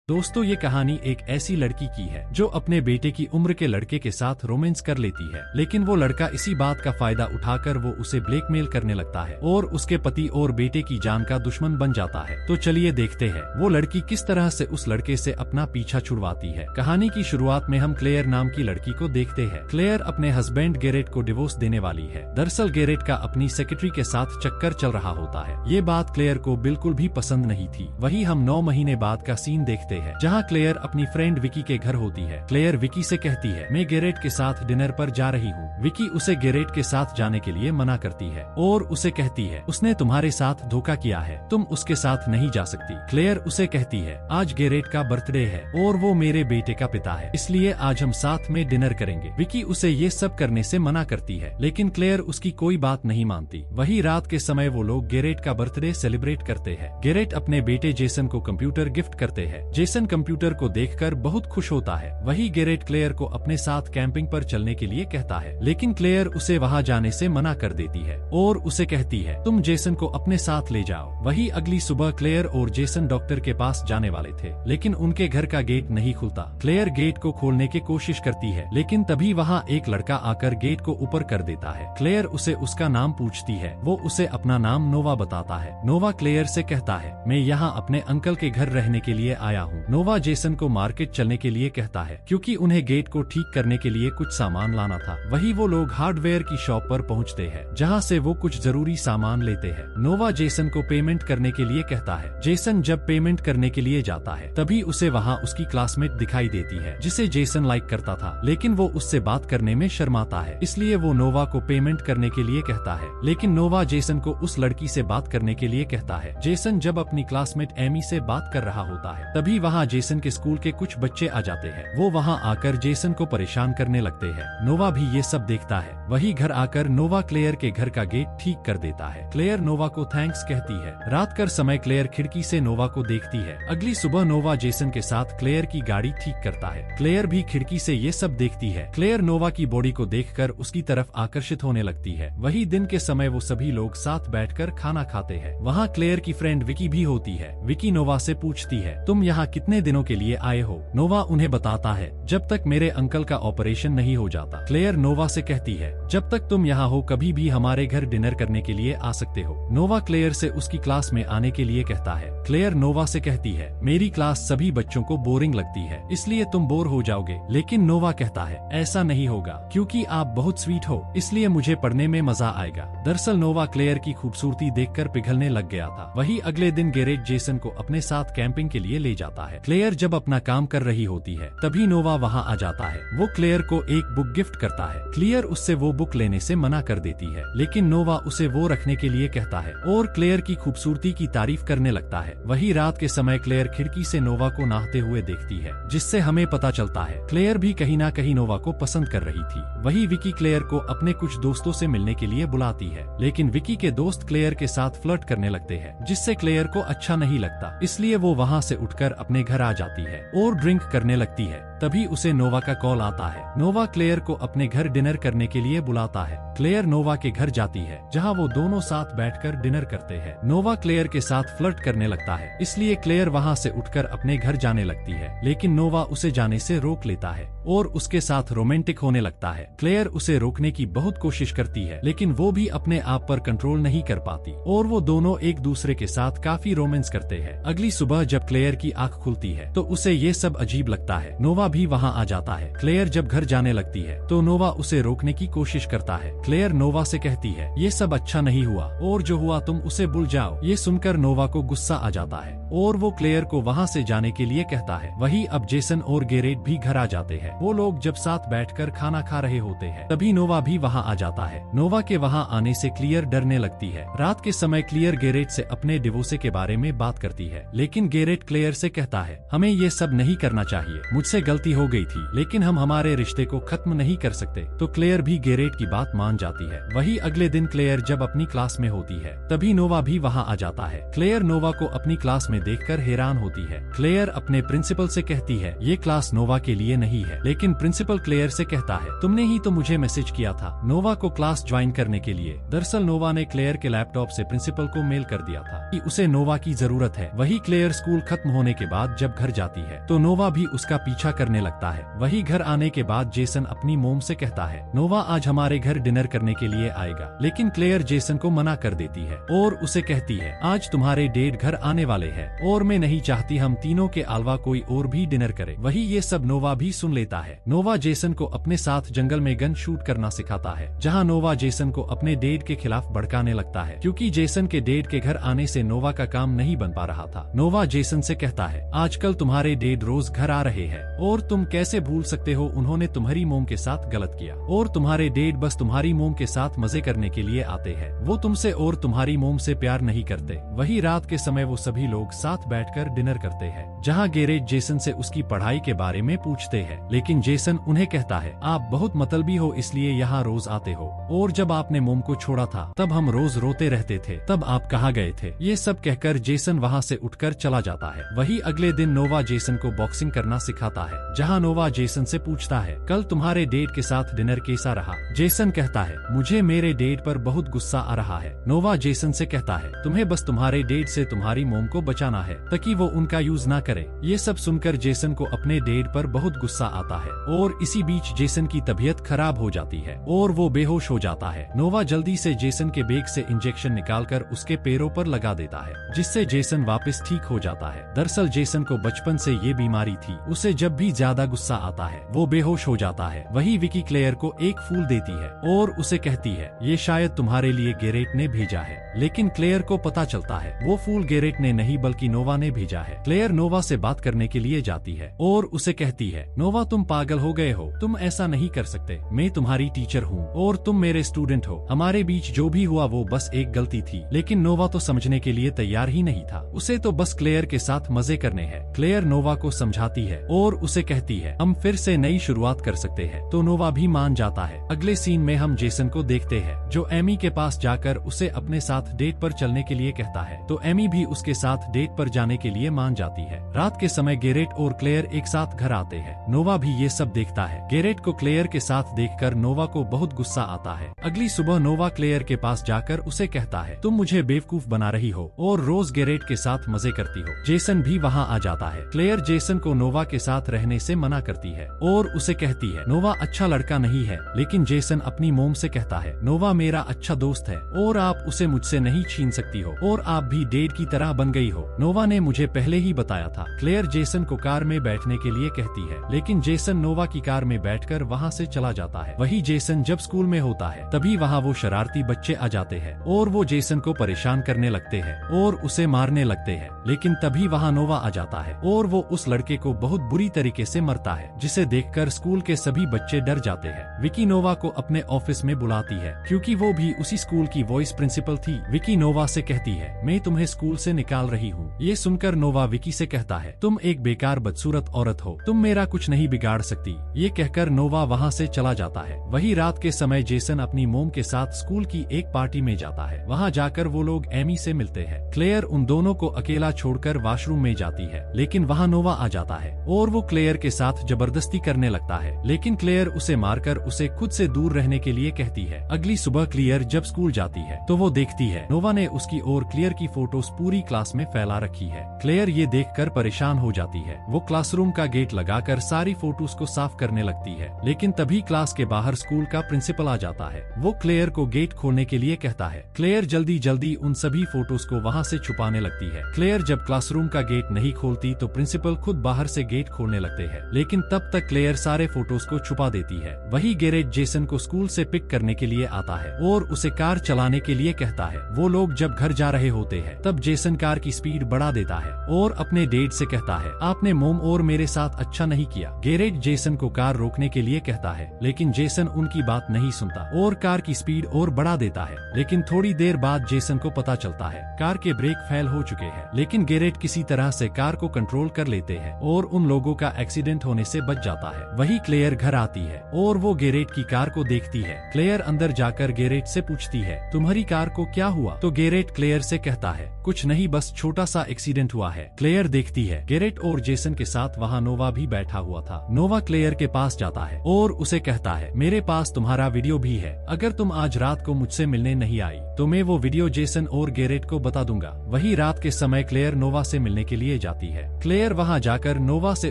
दोस्तों, ये कहानी एक ऐसी लड़की की है जो अपने बेटे की उम्र के लड़के के साथ रोमांस कर लेती है, लेकिन वो लड़का इसी बात का फायदा उठाकर वो उसे ब्लैकमेल करने लगता है और उसके पति और बेटे की जान का दुश्मन बन जाता है। तो चलिए देखते हैं वो लड़की किस तरह से उस लड़के से अपना पीछा छुड़वाती है। कहानी की शुरुआत में हम क्लेयर नाम की लड़की को देखते हैं। क्लेयर अपने हस्बैंड गैरेट को डिवोर्स देने वाली है। दरअसल गैरेट का अपनी सेक्रेटरी के साथ चक्कर चल रहा होता है। ये बात क्लेयर को बिल्कुल भी पसंद नहीं थी। वही हम 9 महीने बाद का सीन देखते हैं, जहाँ क्लेयर अपनी फ्रेंड विकी के घर होती है। क्लेयर विकी से कहती है, मैं गैरेट के साथ डिनर पर जा रही हूँ। विकी उसे गैरेट के साथ जाने के लिए मना करती है और उसे कहती है, उसने तुम्हारे साथ धोखा किया है, तुम उसके साथ नहीं जा सकती। क्लेयर उसे कहती है, आज गैरेट का बर्थडे है और वो मेरे बेटे का पिता है, इसलिए आज हम साथ में डिनर करेंगे। विकी उसे ये सब करने से मना करती है, लेकिन क्लेयर उसकी कोई बात नहीं मानती। वही रात के समय वो लोग गैरेट का बर्थडे सेलिब्रेट करते हैं। गैरेट अपने बेटे जेसन को कंप्यूटर गिफ्ट करते हैं। जेसन कंप्यूटर को देखकर बहुत खुश होता है। वही गैरेट क्लेयर को अपने साथ कैंपिंग पर चलने के लिए कहता है, लेकिन क्लेयर उसे वहां जाने से मना कर देती है और उसे कहती है, तुम जेसन को अपने साथ ले जाओ। वही अगली सुबह क्लेयर और जेसन डॉक्टर के पास जाने वाले थे, लेकिन उनके घर का गेट नहीं खुलता। क्लेयर गेट को खोलने की कोशिश करती है, लेकिन तभी वहाँ एक लड़का आकर गेट को ऊपर कर देता है। क्लेयर उसे उसका नाम पूछती है। वो उसे अपना नाम नोवा बताता है। नोवा क्लेयर से कहता है, मैं यहाँ अपने अंकल के घर रहने के लिए आया हूँ। नोवा जेसन को मार्केट चलने के लिए कहता है, क्योंकि उन्हें गेट को ठीक करने के लिए कुछ सामान लाना था। वही वो लोग हार्डवेयर की शॉप पर पहुँचते हैं, जहाँ से वो कुछ जरूरी सामान लेते हैं। नोवा जेसन को पेमेंट करने के लिए कहता है। जेसन जब पेमेंट करने के लिए जाता है, तभी उसे वहाँ उसकी क्लासमेट दिखाई देती है, जिसे जेसन लाइक करता था, लेकिन वो उससे बात करने में शर्माता है, इसलिए वो नोवा को पेमेंट करने के लिए कहता है। लेकिन नोवा जेसन को उस लड़की से बात करने के लिए कहता है। जेसन जब अपनी क्लासमेट एमी से बात कर रहा होता है, तभी वहाँ जेसन के स्कूल के कुछ बच्चे आ जाते हैं। वो वहाँ आकर जेसन को परेशान करने लगते हैं। नोवा भी ये सब देखता है। वही घर आकर नोवा क्लेयर के घर का गेट ठीक कर देता है। क्लेयर नोवा को थैंक्स कहती है। रात कर समय क्लेयर खिड़की से नोवा को देखती है। अगली सुबह नोवा जेसन के साथ क्लेयर की गाड़ी ठीक करता है। क्लेयर भी खिड़की से ये सब देखती है। क्लेयर नोवा की बॉडी को देखकर उसकी तरफ आकर्षित होने लगती है। वही दिन के समय वो सभी लोग साथ बैठकर खाना खाते हैं। वहाँ क्लेयर की फ्रेंड विकी भी होती है। विकी नोवा से पूछती है, तुम यहाँ कितने दिनों के लिए आए हो? नोवा उन्हें बताता है, जब तक मेरे अंकल का ऑपरेशन नहीं हो जाता। क्लेयर नोवा से कहती है, जब तक तुम यहाँ हो कभी भी हमारे घर डिनर करने के लिए आ सकते हो। नोवा क्लेयर से उसकी क्लास में आने के लिए कहता है। क्लेयर नोवा से कहती है, मेरी क्लास सभी बच्चों को बोरिंग लगती है, इसलिए तुम बोर हो जाओगे। लेकिन नोवा कहता है, ऐसा नहीं होगा, क्योंकि आप बहुत स्वीट हो, इसलिए मुझे पढ़ने में मजा आएगा। दरअसल नोवा क्लेयर की खूबसूरती देखकर पिघलने लग गया था। वही अगले दिन गैरेट जेसन को अपने साथ कैंपिंग के लिए ले जाता है। क्लेयर जब अपना काम कर रही होती है, तभी नोवा वहाँ आ जाता है। वो क्लेयर को एक बुक गिफ्ट करता है। क्लेयर उससे वो बुक लेने से मना कर देती है, लेकिन नोवा उसे वो रखने के लिए कहता है और क्लेयर की खूबसूरती की तारीफ करने लगता है। वही रात के समय क्लेयर खिड़की से नोवा को नहाते हुए देखती है, जिससे हमें पता चलता है क्लेयर भी कहीं ना कहीं नोवा को पसंद कर रही थी। वही विकी क्लेयर को अपने कुछ दोस्तों से मिलने के लिए बुलाती है, लेकिन विकी के दोस्त क्लेयर के साथ फ्लर्ट करने लगते हैं, जिससे क्लेयर को अच्छा नहीं लगता, इसलिए वो वहाँ से उठकर अपने घर आ जाती है और ड्रिंक करने लगती है। तभी उसे नोवा का कॉल आता है। नोवा क्लेयर को अपने घर डिनर करने के लिए बुलाता है। क्लेयर नोवा के घर जाती है, जहां वो दोनों साथ बैठकर डिनर करते हैं। नोवा क्लेयर के साथ फ्लर्ट करने लगता है, इसलिए क्लेयर वहां से उठकर अपने घर जाने लगती है, लेकिन नोवा उसे जाने से रोक लेता है और उसके साथ रोमांटिक होने लगता है। क्लेयर उसे रोकने की बहुत कोशिश करती है, लेकिन वो भी अपने आप पर कंट्रोल नहीं कर पाती और वो दोनों एक दूसरे के साथ काफी रोमांस करते हैं। अगली सुबह जब क्लेयर की आंख खुलती है, तो उसे ये सब अजीब लगता है। नोवा भी वहाँ आ जाता है। क्लेयर जब घर जाने लगती है, तो नोवा उसे रोकने की कोशिश करता है। क्लेयर नोवा से कहती है, ये सब अच्छा नहीं हुआ और जो हुआ तुम उसे भूल जाओ। ये सुनकर नोवा को गुस्सा आ जाता है और वो क्लेयर को वहाँ से जाने के लिए कहता है। वही अब जेसन और गैरेट भी घर आ जाते हैं। वो लोग जब साथ बैठकर खाना खा रहे होते हैं, तभी नोवा भी वहाँ आ जाता है। नोवा के वहाँ आने से क्लेयर डरने लगती है। रात के समय क्लेयर गैरेट से अपने डिवोर्स के बारे में बात करती है, लेकिन गैरेट क्लेयर से कहता है, हमें ये सब नहीं करना चाहिए, मुझसे गलती हो गई थी, लेकिन हम हमारे रिश्ते को खत्म नहीं कर सकते। तो क्लेयर भी गैरेट की बात मान जाती है। वही अगले दिन क्लेयर जब अपनी क्लास में होती है, तभी नोवा भी वहाँ आ जाता है। क्लेयर नोवा को अपनी क्लास में देखकर हैरान होती है। क्लेयर अपने प्रिंसिपल से कहती है, ये क्लास नोवा के लिए नहीं है, लेकिन प्रिंसिपल क्लेयर से कहता है, तुमने ही तो मुझे मैसेज किया था नोवा को क्लास ज्वाइन करने के लिए। दरअसल नोवा ने क्लेयर के लैपटॉप से प्रिंसिपल को मेल कर दिया था कि उसे नोवा की जरूरत है। वही क्लेयर स्कूल खत्म होने के बाद बाद जब घर जाती है तो नोवा भी उसका पीछा करने लगता है। वही घर आने के बाद जेसन अपनी मोम से कहता है नोवा आज हमारे घर डिनर करने के लिए आएगा, लेकिन क्लेयर जेसन को मना कर देती है और उसे कहती है आज तुम्हारे डैड घर आने वाले हैं और मैं नहीं चाहती हम तीनों के अलावा कोई और भी डिनर करे। वही ये सब नोवा भी सुन लेता है। नोवा जेसन को अपने साथ जंगल में गन शूट करना सिखाता है, जहाँ नोवा जेसन को अपने डैड के खिलाफ भड़काने लगता है क्योंकि जेसन के डैड के घर आने से नोवा का काम नहीं बन पा रहा था। नोवा जेसन से कहता है आजकल तुम्हारे डैड रोज घर आ रहे हैं और तुम कैसे भूल सकते हो उन्होंने तुम्हारी मोम के साथ गलत किया और तुम्हारे डैड बस तुम्हारी मोम के साथ मजे करने के लिए आते हैं, वो तुमसे और तुम्हारी मोम से प्यार नहीं करते। वही रात के समय वो सभी लोग साथ बैठकर डिनर करते हैं, जहाँ गैरेट जेसन से उसकी पढ़ाई के बारे में पूछते हैं, लेकिन जेसन उन्हें कहता है आप बहुत मतलबी हो इसलिए यहाँ रोज आते हो और जब आपने मोम को छोड़ा था तब हम रोज रोते रहते थे, तब आप कहाँ गए थे। ये सब कहकर जेसन वहाँ से उठकर चला जाता है। वही अगले दिन नोवा जेसन को बॉक्सिंग करना सिखाता है, जहाँ नोवा जेसन से पूछता है कल तुम्हारे डैड के साथ डिनर कैसा रहा। जेसन कहता है मुझे मेरे डैड पर बहुत गुस्सा आ रहा है। नोवा जेसन से कहता है तुम्हें बस तुम्हारे डैड से तुम्हारी मोम को बचाना है ताकि वो उनका यूज ना करे। ये सब सुनकर जेसन को अपने डैड पर बहुत गुस्सा आता है और इसी बीच जेसन की तबीयत खराब हो जाती है और वो बेहोश हो जाता है। नोवा जल्दी से जेसन के बैग से इंजेक्शन निकालकर उसके पैरों पर लगा देता है, जिससे जेसन वापस ठीक हो जाता है। दरअसल जेसन को बचपन से ये बीमारी थी, उसे जब भी ज्यादा गुस्सा आता है वो बेहोश हो जाता है। वही विकी क्लेयर को एक फूल देती है और उसे कहती है ये शायद तुम्हारे लिए गैरेट ने भेजा है, लेकिन क्लेयर को पता चलता है वो फूल गैरेट ने नहीं बल्कि नोवा ने भेजा है। क्लेयर नोवा से बात करने के लिए जाती है और उसे कहती है नोवा तुम पागल हो गए हो, तुम ऐसा नहीं कर सकते, मैं तुम्हारी टीचर हूँ और तुम मेरे स्टूडेंट हो, हमारे बीच जो भी हुआ वो बस एक गलती थी। लेकिन नोवा तो समझने के लिए तैयार ही नहीं था, उसे तो बस क्लेयर के साथ मजे करने हैं। क्लेयर नोवा को समझाती है और उसे कहती है हम फिर से नई शुरुआत कर सकते हैं, तो नोवा भी मान जाता है। अगले सीन में हम जेसन को देखते हैं जो एमी के पास जाकर उसे अपने साथ डेट पर चलने के लिए कहता है, तो एमी भी उसके साथ डेट पर जाने के लिए मान जाती है। रात के समय गैरेट और क्लेयर एक साथ घर आते हैं। नोवा भी ये सब देखता है। गैरेट को क्लेयर के साथ देखकर नोवा को बहुत गुस्सा आता है। अगली सुबह नोवा क्लेयर के पास जाकर उसे कहता है तुम मुझे बेवकूफ बना रही हो और रोज गैरेट के साथ मजे करती हो। जेसन भी वहाँ आ जाता है। क्लेयर जेसन को नोवा के साथ रहने से मना करती है और उसे कहती है नोवा अच्छा लड़का नहीं है, लेकिन जेसन अपनी मोम से कहता है नोवा मेरा अच्छा दोस्त है और आप उसे मुझसे नहीं छीन सकती हो और आप भी डैड की तरह बन गई हो, नोवा ने मुझे पहले ही बताया था। क्लेयर जेसन को कार में बैठने के लिए कहती है, लेकिन जेसन नोवा की कार में बैठकर वहाँ से चला जाता है। वही जेसन जब स्कूल में होता है तभी वहाँ वो शरारती बच्चे आ जाते हैं और वो जेसन को परेशान करने लगते हैं और उसे मारने लगते हैं, लेकिन तभी वहाँ नोवा आ जाता है और वो उस लड़के को बहुत बुरी तरीके से मरता है, जिसे देखकर स्कूल के सभी बच्चे डर जाते हैं। विकी नोवा को अपने ऑफिस में बुलाती है क्योंकि वो भी उसी स्कूल की वाइस प्रिंसिपल थी। विकी नोवा से कहती है मैं तुम्हें स्कूल से निकाल रही हूँ। ये सुनकर नोवा विकी से कहता है तुम एक बेकार बदसूरत औरत हो, तुम मेरा कुछ नहीं बिगाड़ सकती। ये कहकर नोवा वहाँ से चला जाता है। वही रात के समय जेसन अपनी मोम के साथ स्कूल की एक पार्टी में जाता है। वहाँ जाकर वो लोग एमी से मिलते हैं। क्लेयर उन दोनों को अकेला छोड़कर वॉशरूम में जाती है, लेकिन वहाँ नोवा आ जाता है और वो क्लेयर के साथ जबरदस्ती करने लगता है, लेकिन क्लेयर उसे मारकर उसे खुद से दूर रहने के लिए कहती है। अगली सुबह क्लेयर जब स्कूल जाती है तो वो देखती है नोवा ने उसकी और क्लेयर की फोटोज पूरी क्लास में फैला रखी है। क्लेयर ये देखकर परेशान हो जाती है। वो क्लासरूम का गेट लगाकर सारी फोटोज को साफ करने लगती है, लेकिन तभी क्लास के बाहर स्कूल का प्रिंसिपल आ जाता है। वो क्लेयर को गेट खोलने के लिए कहता है। क्लेयर जल्दी जल्दी उन सभी फोटोज को वहाँ से छुपाने लगती है। क्लेयर जब क्लासरूम का गेट नहीं खोलती तो प्रिंसिपल खुद बाहर से गेट खोलने लगते हैं, लेकिन तब तक क्लेयर सारे फोटोज को छुपा देती है। वही गैरेट जेसन को स्कूल से पिक करने के लिए आता है और उसे कार चलाने के लिए कहता है। वो लोग जब घर जा रहे होते हैं तब जेसन कार की स्पीड बढ़ा देता है और अपने डैड से कहता है आपने मोम और मेरे साथ अच्छा नहीं किया। गैरेट जेसन को कार रोकने के लिए कहता है, लेकिन जेसन उनकी बात नहीं सुनता और कार की स्पीड और बढ़ा देता है। लेकिन थोड़ी देर बाद जेसन को पता चलता है कार के ब्रेक फेल हो चुके हैं, लेकिन गैरेट किसी तरह से कार को कंट्रोल कर लेते हैं और उन लोगों का एक्सीडेंट होने से बच जाता है। वही क्लेयर घर आती है और वो गैरेट की कार को देखती है। क्लेयर अंदर जाकर गैरेट से पूछती है तुम्हारी कार को क्या हुआ, तो गैरेट क्लेयर से कहता है कुछ नहीं, बस छोटा सा एक्सीडेंट हुआ है। क्लेयर देखती है गैरेट और जेसन के साथ वहाँ नोवा भी बैठा हुआ था। नोवा क्लेयर के पास जाता है और उसे कहता है मेरे पास तुम्हारा वीडियो भी है, अगर तुम आज रात को मुझसे मिलने नहीं आई तो मैं वो वीडियो जेसन और गैरेट को बता दूंगा। वही रात के समय क्लेयर नोवा से मिलने के लिए जाती जाती है। क्लेयर वहाँ जाकर नोवा से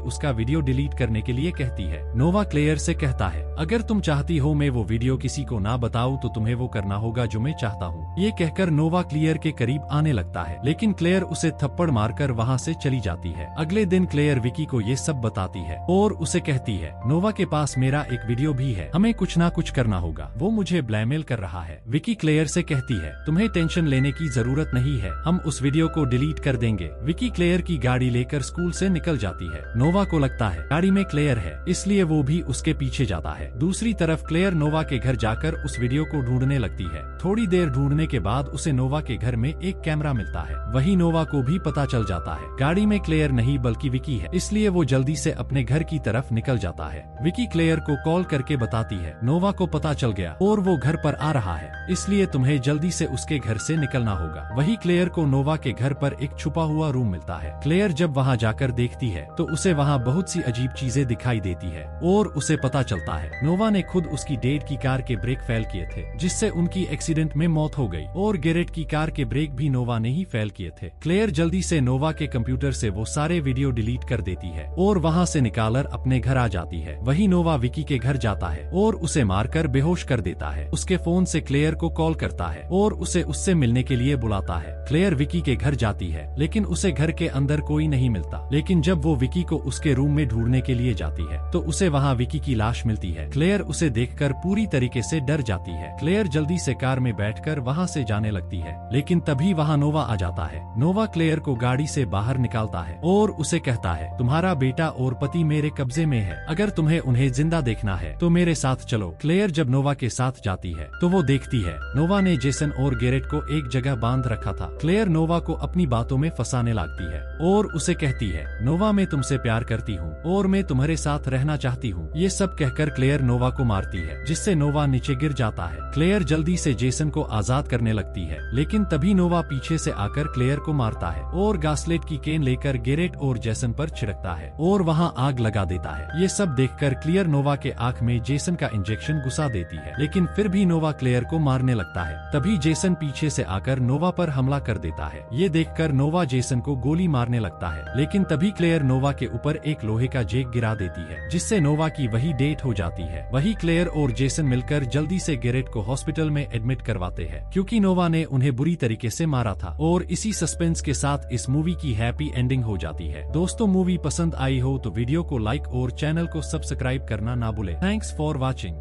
उसका वीडियो डिलीट करने के लिए कहती है। नोवा क्लेयर से कहता है, अगर तुम चाहती हो मैं वो वीडियो किसी को ना बताऊं तो तुम्हें वो करना होगा जो मैं चाहता हूँ। ये कहकर नोवा क्लेयर के करीब आने लगता है, लेकिन क्लेयर उसे थप्पड़ मारकर वहाँ से चली जाती है। अगले दिन क्लेयर विकी को ये सब बताती है और उसे कहती है, नोवा के पास मेरा एक वीडियो भी है, हमें कुछ ना कुछ करना होगा, वो मुझे ब्लैकमेल कर रहा है। विकी क्लेयर से कहती है, तुम्हें टेंशन लेने की जरूरत नहीं है, हम उस वीडियो को डिलीट कर देंगे। विकी क्लेयर की गाड़ी लेकर स्कूल से निकल जाती है। नोवा को लगता है गाड़ी में क्लेयर है, इसलिए वो भी उसके पीछे जाता है। दूसरी तरफ क्लेयर नोवा के घर जाकर उस वीडियो को ढूंढने लगती है। थोड़ी देर ढूंढने के बाद उसे नोवा के घर में एक कैमरा मिलता है। वही नोवा को भी पता चल जाता है गाड़ी में क्लेयर नहीं बल्कि विकी है, इसलिए वो जल्दी से अपने घर की तरफ निकल जाता है। विकी क्लेयर को कॉल करके बताती है, नोवा को पता चल गया और वो घर पर आ रहा है, इसलिए तुम्हें जल्दी से उसके घर से निकलना होगा। वही क्लेयर को नोवा के घर पर एक छुपा हुआ रूम मिलता है। क्लेयर जब वहाँ जाकर देखती है तो उसे वहाँ बहुत सी अजीब चीजें दिखाई देती है और उसे पता चलता है नोवा ने खुद उसकी डेट की कार के ब्रेक फेल किए थे, जिससे उनकी एक्सीडेंट में मौत हो गई, और गेरेट की कार के ब्रेक भी नोवा ने ही फेल किए थे। क्लेयर जल्दी से नोवा के कंप्यूटर से वो सारे वीडियो डिलीट कर देती है और वहाँ से निकालकर अपने घर आ जाती है। वही नोवा विकी के घर जाता है और उसे मारकर बेहोश कर देता है। उसके फोन से क्लेयर को कॉल करता है और उसे उससे मिलने के लिए बुलाता है। क्लेयर विकी के घर जाती है, लेकिन उसे घर के अंदर कोई नहीं मिलता। लेकिन जब वो विकी को उसके रूम में ढूंढने के लिए जाती है तो उसे वहाँ विकी की लाश मिलती है। क्लेयर उसे देखकर पूरी तरीके से डर जाती है। क्लेयर जल्दी से कार में बैठकर वहाँ से जाने लगती है, लेकिन तभी वहाँ नोवा आ जाता है। नोवा क्लेयर को गाड़ी से बाहर निकालता है और उसे कहता है, तुम्हारा बेटा और पति मेरे कब्जे में है, अगर तुम्हें उन्हें जिंदा देखना है तो मेरे साथ चलो। क्लेयर जब नोवा के साथ जाती है तो वो देखती है नोवा ने जेसन और गेरेट को एक जगह बांध रखा था। क्लेयर नोवा को अपनी बातों में फंसाने लगती है और उसे कहती है, नोवा मैं तुमसे प्यार करती हूँ और मैं तुम्हारे साथ रहना चाहती हूँ। ये सब कहकर क्लेयर नोवा को मारती है, जिससे नोवा नीचे गिर जाता है। क्लेयर जल्दी से जेसन को आजाद करने लगती है, लेकिन तभी नोवा पीछे से आकर क्लेयर को मारता है और गासलेट की केन लेकर गेरेट और जेसन पर छिड़कता है और वहाँ आग लगा देता है। ये सब देखकर क्लेयर नोवा के आंख में जेसन का इंजेक्शन घुसा देती है, लेकिन फिर भी नोवा क्लेयर को मारने लगता है। तभी जेसन पीछे से आकर नोवा पर हमला कर देता है। ये देखकर नोवा जेसन को गोली मारने लगता है, लेकिन तभी क्लेयर नोवा के ऊपर एक लोहे का जेक गिरा देती है, जिससे नोवा की वही डेथ हो जाती है। वही क्लेयर और जेसन मिलकर जल्दी से गेरेट को हॉस्पिटल में एडमिट करवाते हैं, क्योंकि नोवा ने उन्हें बुरी तरीके से मारा था। और इसी सस्पेंस के साथ इस मूवी की हैप्पी एंडिंग हो जाती है। दोस्तों, मूवी पसंद आई हो तो वीडियो को लाइक और चैनल को सब्सक्राइब करना ना भूलें। Thanks for watching.